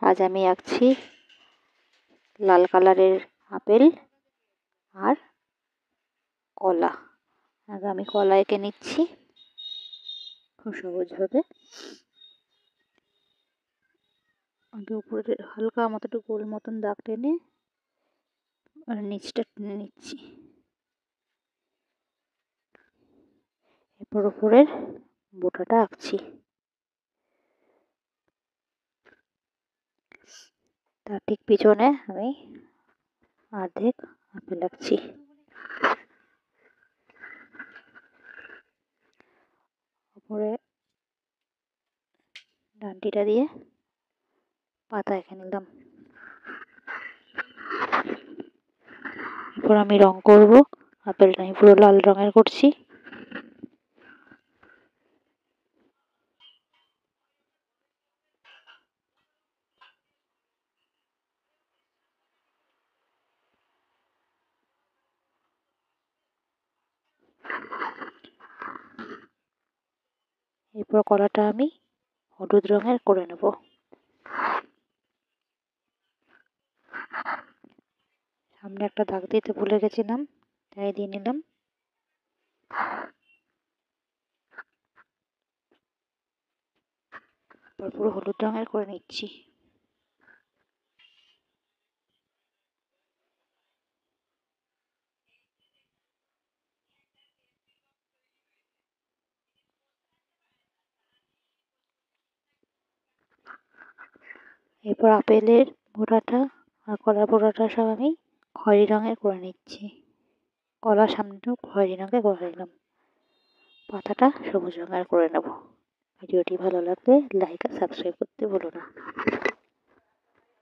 আজ আমি আঁকছি লাল কালারের আপেল আর কলা। আগে আমি কলা এঁকে নিচ্ছি খুব সহজভাবে। আগে উপরে হালকা মতো একটু গোল মতন দাগ টেনে আর নিচটা টেনে নিচ্ছি। এরপর উপরের বোঁটাটা আঁকছি। তার ঠিক পিছনে আমি অর্ধেক আপেল আঁকছি। উপরে ডান্ডিটা দিয়ে পাতা এঁকে নিলাম। এরপর আমি রং করব। আপেলটা আমি পুরো লাল রঙের করছি। এরপর কলাটা আমি হলুদ রঙের করে নেব। সামনে একটা দাগ দিতে ভুলে গেছিলাম, তাই দিয়ে নিলাম। পুরো হলুদ রঙের করে নিচ্ছি। এরপর আপেলের বোঁটাটা আর কলার বোঁটাটা সব আমি খয়েরি রঙের করে নিচ্ছি। কলার সামনেটাও খয়েরি রঙের করে নিলাম। পাতাটা সবুজ রঙের করে নেব। ভিডিওটি ভালো লাগলে লাইক আর সাবস্ক্রাইব করতে ভুলো না।